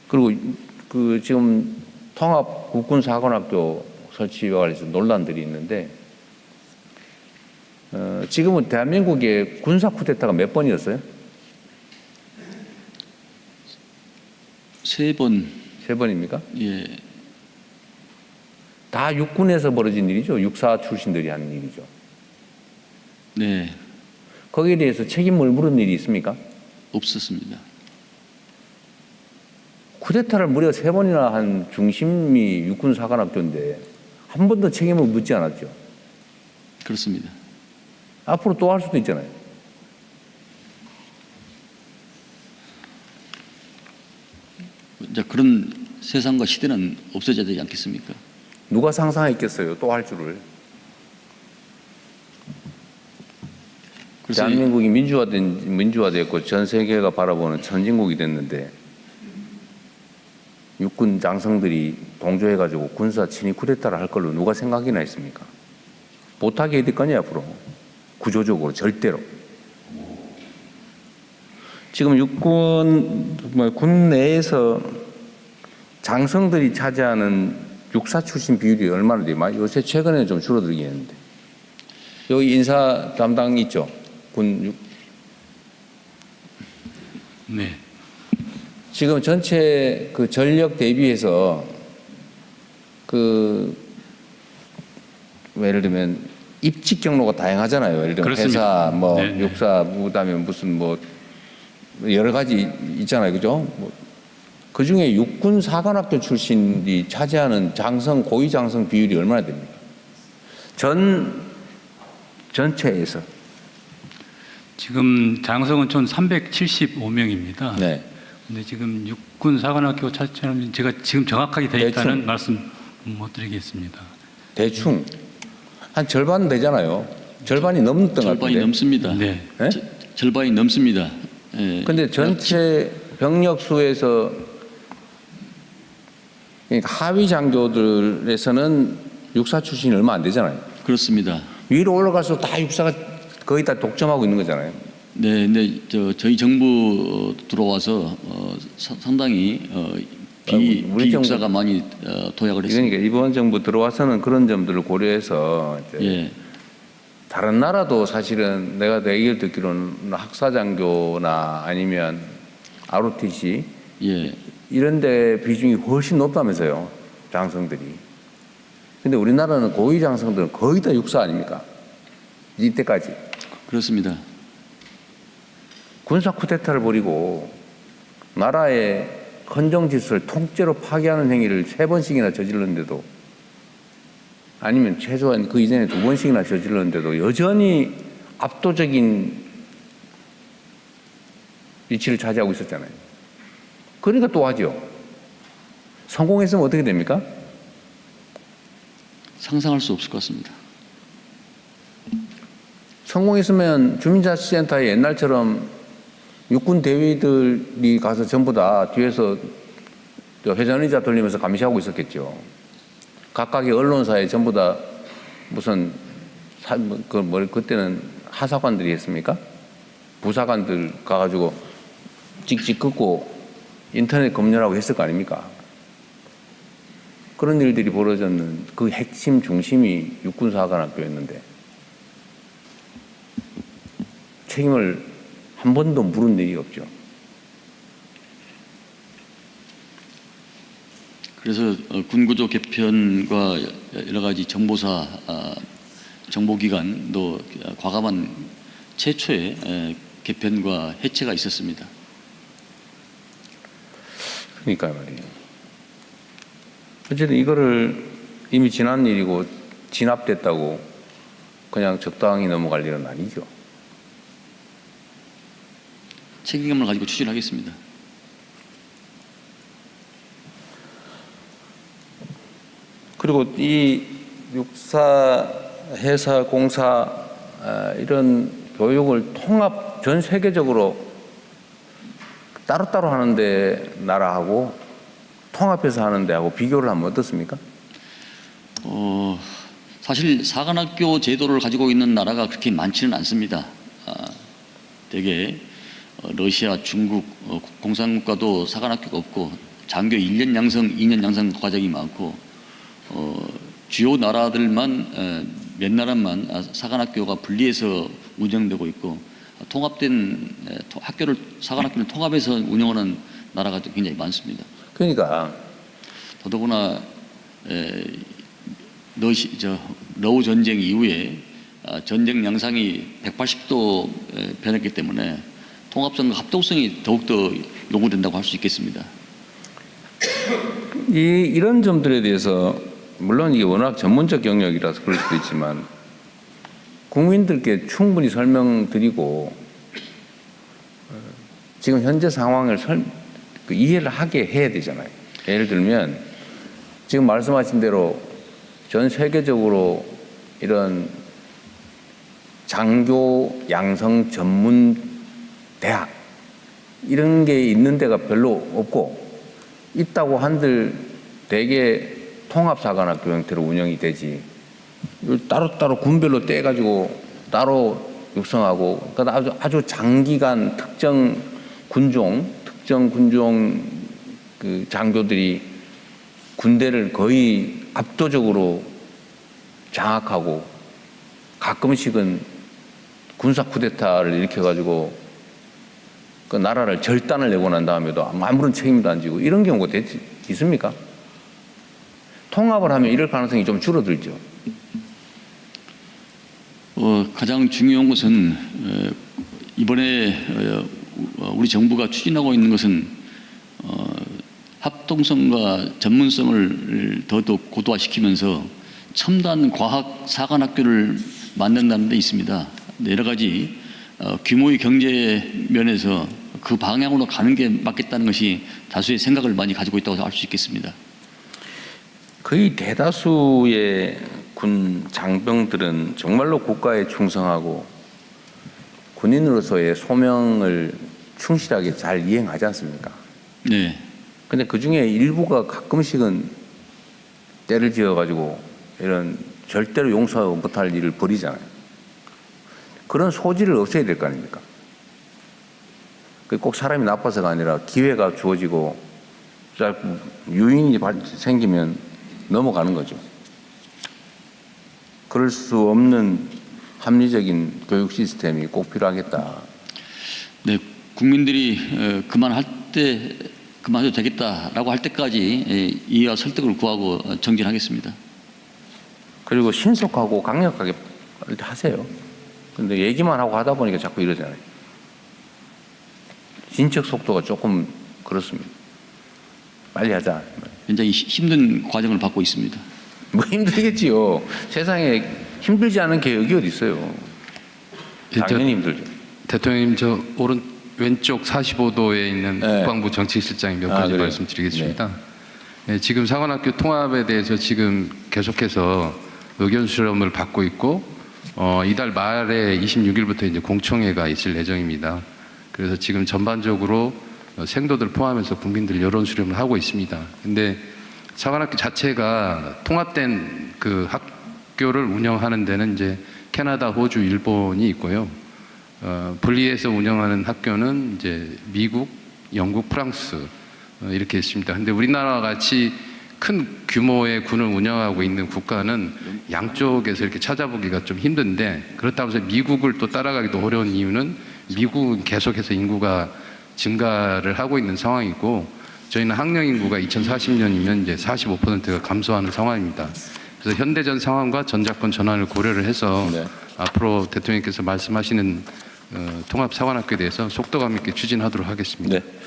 그리고 그 지금 통합 국군사관학교 설치와 관련해서 논란들이 있는데 지금은 대한민국의 군사 쿠데타가 몇 번이었어요? 3번. 3번입니까? 예. 다 육군에서 벌어진 일이죠. 육사 출신들이 하는 일이죠. 네. 거기에 대해서 책임을 물은 일이 있습니까? 없었습니다. 쿠데타를 무려 3번이나 한 중심이 육군사관학교인데 한 번도 책임을 묻지 않았죠. 그렇습니다. 앞으로 또 할 수도 있잖아요. 이제 그런 세상과 시대는 없어져야 되지 않겠습니까? 누가 상상했겠어요. 또 할 줄을. 대한민국이 민주화됐고 전 세계가 바라보는 선진국이 됐는데 육군 장성들이 동조해가지고 군사 친위 쿠데타를 할 걸로 누가 생각이나 했습니까? 못하게 해야 될 거냐 앞으로. 구조적으로 절대로. 지금 군 내에서 장성들이 차지하는 육사 출신 비율이 얼마나 돼요? 요새 최근에 좀 줄어들긴 했는데. 여기 인사 담당 있죠? 네. 지금 전체 그 전력 대비해서 예를 들면 입직 경로가 다양하잖아요. 예를 들면 그렇습니다. 회사, 네, 육사, 그다음에 무슨 여러 가지 있잖아요. 그죠? 그 중에 육군 사관학교 출신이 차지하는 고위 장성 비율이 얼마나 됩니까? 전체에서. 지금 장성은 총 375명입니다. 네. 근데 지금 육군 사관학교 차처럼 제가 지금 정확하게 되어 있다는 말씀 못 드리겠습니다. 대충 한 절반 되잖아요. 절반이 넘는 것 같은데. 절반이 넘습니다. 네. 네? 절반이 넘습니다. 예. 근데 전체 병력 수에서 그러니까 하위 장교들에서는 육사 출신이 얼마 안 되잖아요. 그렇습니다. 위로 올라가서 다 육사가 거의 다 독점하고 있는 거잖아요. 네, 근데 저희 정부 들어와서 상당히 비육사가 많이 도약을 했습니다. 그러니까 이번 정부 들어와서는 그런 점들을 고려해서 예. 다른 나라도 사실은 내가 내 얘기를 듣기로는 학사장교나 아니면 ROTC 예. 이런 데 비중이 훨씬 높다면서요. 장성들이. 근데 우리나라는 고위 장성들은 거의 다 육사 아닙니까? 이때까지. 그렇습니다. 군사 쿠데타를 벌이고 나라의 헌정 질서를 통째로 파괴하는 행위를 3번씩이나 저질렀는데도 아니면 최소한 그 이전에 2번씩이나 저질렀는데도 여전히 압도적인 위치를 차지하고 있었잖아요. 그러니까 또 하죠. 성공했으면 어떻게 됩니까? 상상할 수 없을 것 같습니다. 성공했으면 주민자치센터에 옛날처럼 육군 대위들이 가서 전부 다 뒤에서 회전의자 돌리면서 감시하고 있었겠죠. 각각의 언론사에 전부 다 무슨 그때는 하사관들이 했습니까? 부사관들 가가지고 찍찍 긋고 인터넷 검열하고 했을 거 아닙니까? 그런 일들이 벌어졌는 그 핵심 중심이 육군사관학교였는데 책임을 한 번도 물은 일이 없죠. 그래서 군구조 개편과 여러 가지 정보사, 정보기관도 과감한 최초의 개편과 해체가 있었습니다. 그러니까 말이에요. 어쨌든 이거를 이미 지난 일이고 진압됐다고 그냥 적당히 넘어갈 일은 아니죠. 책임감을 가지고 추진하겠습니다. 그리고 이 육사, 해사, 공사 이런 교육을 전 세계적으로 따로따로 하는데 나라하고 통합해서 하는 데하고 비교를 하면 어떻습니까? 사실 사관학교 제도를 가지고 있는 나라가 그렇게 많지는 않습니다. 되게 러시아, 중국 공산국가도 사관학교가 없고 장교 1년 양성, 2년 양성 과정이 많고 주요 나라들만 몇 나라만 사관학교가 분리해서 운영되고 있고 통합된 사관학교를 통합해서 운영하는 나라가 굉장히 많습니다. 그러니까 더더구나 러우 전쟁 이후에 전쟁 양상이 180도 변했기 때문에 통합성과 합동성이 더욱더 요구된다고 할 수 있겠습니다. 이런 점들에 대해서 물론 이게 워낙 전문적 영역이라서 그럴 수도 있지만 국민들께 충분히 설명드리고 지금 현재 상황을 이해를 하게 해야 되잖아요. 예를 들면 지금 말씀하신 대로 전 세계적으로 이런 장교 양성 전문 대학 이런 게 있는 데가 별로 없고 있다고 한들 대개 통합사관학교 형태로 운영이 되지 따로따로 군별로 떼가지고 따로 육성하고 그러니까 아주 장기간 특정 군종 그 장교들이 군대를 거의 압도적으로 장악하고 가끔씩은 군사 쿠데타를 일으켜가지고 그 나라를 절단을 내고 난 다음에도 아무런 책임도 안 지고 이런 경우가 있습니까? 통합을 하면 이럴 가능성이 좀 줄어들죠. 가장 중요한 것은 이번에 우리 정부가 추진하고 있는 것은 합동성과 전문성을 더더욱 고도화시키면서 첨단 과학 사관학교를 만든다는 데 있습니다. 여러 가지 규모의 경제 면에서 그 방향으로 가는 게 맞겠다는 것이 다수의 생각을 많이 가지고 있다고 할 수 있겠습니다. 거의 대다수의 군 장병들은 정말로 국가에 충성하고 군인으로서의 소명을 충실하게 잘 이행하지 않습니까? 네. 근데 그 중에 일부가 가끔씩은 때를 지어가지고 이런 절대로 용서 못할 일을 벌이잖아요. 그런 소지를 없애야 될 거 아닙니까? 꼭 사람이 나빠서가 아니라 기회가 주어지고 유인이 생기면 넘어가는 거죠. 그럴 수 없는 합리적인 교육 시스템이 꼭 필요하겠다. 네, 국민들이 그만해도 되겠다라고 할 때까지 이해와 설득을 구하고 정진하겠습니다. 그리고 신속하고 강력하게 하세요. 근데 얘기만 하고 하다 보니까 자꾸 이러잖아요. 진척 속도가 조금 그렇습니다. 빨리 하자. 굉장히 힘든 과정을 받고 있습니다. 뭐 힘들겠지요. 세상에 힘들지 않은 개혁이 어디 있어요. 당연히 힘들죠. 대통령님 저 왼쪽 45도에 있는 네. 국방부 정책실장이 몇 가지 그래요? 말씀드리겠습니다. 네, 지금 사관학교 통합에 대해서 지금 계속해서 의견 수렴을 받고 있고 이달 말에 26일부터 이제 공청회가 있을 예정입니다. 그래서 지금 전반적으로 생도들 포함해서 국민들 여론 수렴을 하고 있습니다. 근데 사관학교 자체가 통합된 그 학교를 운영하는 데는 이제 캐나다, 호주, 일본이 있고요. 분리해서 운영하는 학교는 이제 미국, 영국, 프랑스 이렇게 있습니다. 근데 우리나라와 같이 큰 규모의 군을 운영하고 있는 국가는 양쪽에서 이렇게 찾아보기가 좀 힘든데 그렇다고 해서 미국을 또 따라가기도 어려운 이유는 미국은 계속해서 인구가 증가를 하고 있는 상황이고 저희는 학령 인구가 2040년이면 이제 45%가 감소하는 상황입니다. 그래서 현대전 상황과 전자권 전환을 고려를 해서 네. 앞으로 대통령께서 말씀하시는 통합사관학교에 대해서 속도감 있게 추진하도록 하겠습니다. 네.